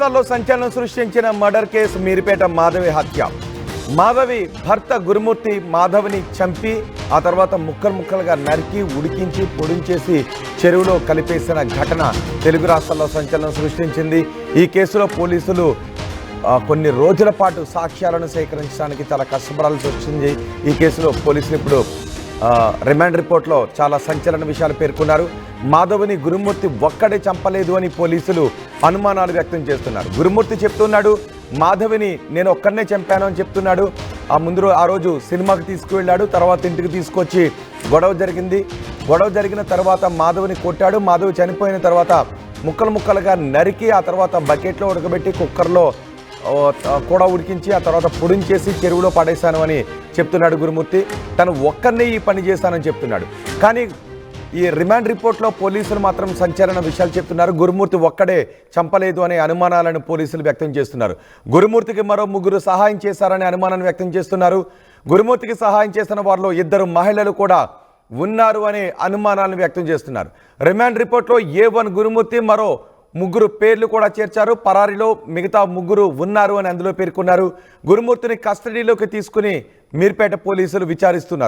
లో సంచలనం సృష్టించిన మర్డర్ కేసు మీరిపేట మాధవి హత్య. మాధవి భర్త గురుమూర్తి మాధవిని చంపి ఆ తర్వాత ముక్కలుగా నరికి ఉడికించి పొడించేసి చెరువులో కలిపేసిన ఘటన తెలుగు రాష్ట్రాల్లో సంచలనం సృష్టించింది. ఈ కేసులో పోలీసులు కొన్ని రోజుల పాటు సాక్ష్యాలను సేకరించడానికి చాలా కష్టపడాల్సి వచ్చింది. ఈ కేసులో పోలీసులు ఇప్పుడు రిమాండ్ రిపోర్ట్లో చాలా సంచలన విషయాలు పేర్కొన్నారు. మాధవిని గురుమూర్తి ఒక్కడే చంపలేదు అని పోలీసులు అనుమానాలు వ్యక్తం చేస్తున్నారు. గురుమూర్తి చెప్తున్నాడు మాధవిని నేను ఒక్కడనే చంపాను అని చెప్తున్నాడు. ఆ రోజు సినిమాకి తీసుకువెళ్ళాడు, తర్వాత ఇంటికి తీసుకొచ్చి గొడవ జరిగింది. గొడవ జరిగిన తర్వాత మాధవిని కొట్టాడు. మాధవి చనిపోయిన తర్వాత ముక్కలుగా నరికి ఆ తర్వాత బకెట్లో ఉడకబెట్టి కుక్కర్లో కూడా ఉడికించి ఆ తర్వాత పొడించేసి చెరువులో పడేశాను అని చెప్తున్నాడు గురుమూర్తి. తను ఒక్కరినే ఈ పని చేశానని చెప్తున్నాడు. కానీ ఈ రిమాండ్ రిపోర్ట్లో పోలీసులు మాత్రం సంచలన విషయాలు చెప్తున్నారు. గురుమూర్తి ఒక్కడే చంపలేదు అనే అనుమానాలను పోలీసులు వ్యక్తం చేస్తున్నారు. గురుమూర్తికి మరో 3 సహాయం చేశారనే అనుమానాన్ని వ్యక్తం చేస్తున్నారు. గురుమూర్తికి సహాయం చేసిన వారిలో 2 మహిళలు కూడా ఉన్నారు అనే అనుమానాలను వ్యక్తం చేస్తున్నారు. రిమాండ్ రిపోర్ట్లో A1 గురుమూర్తి మరో 3 పేర్లు కూడా చేర్చారు. పరారీలో మిగతా 3 ఉన్నారు అని అందులో పేర్కొన్నారు. గురుమూర్తిని కస్టడీలోకి తీసుకుని మీర్పేట పోలీసులు విచారిస్తున్నారు.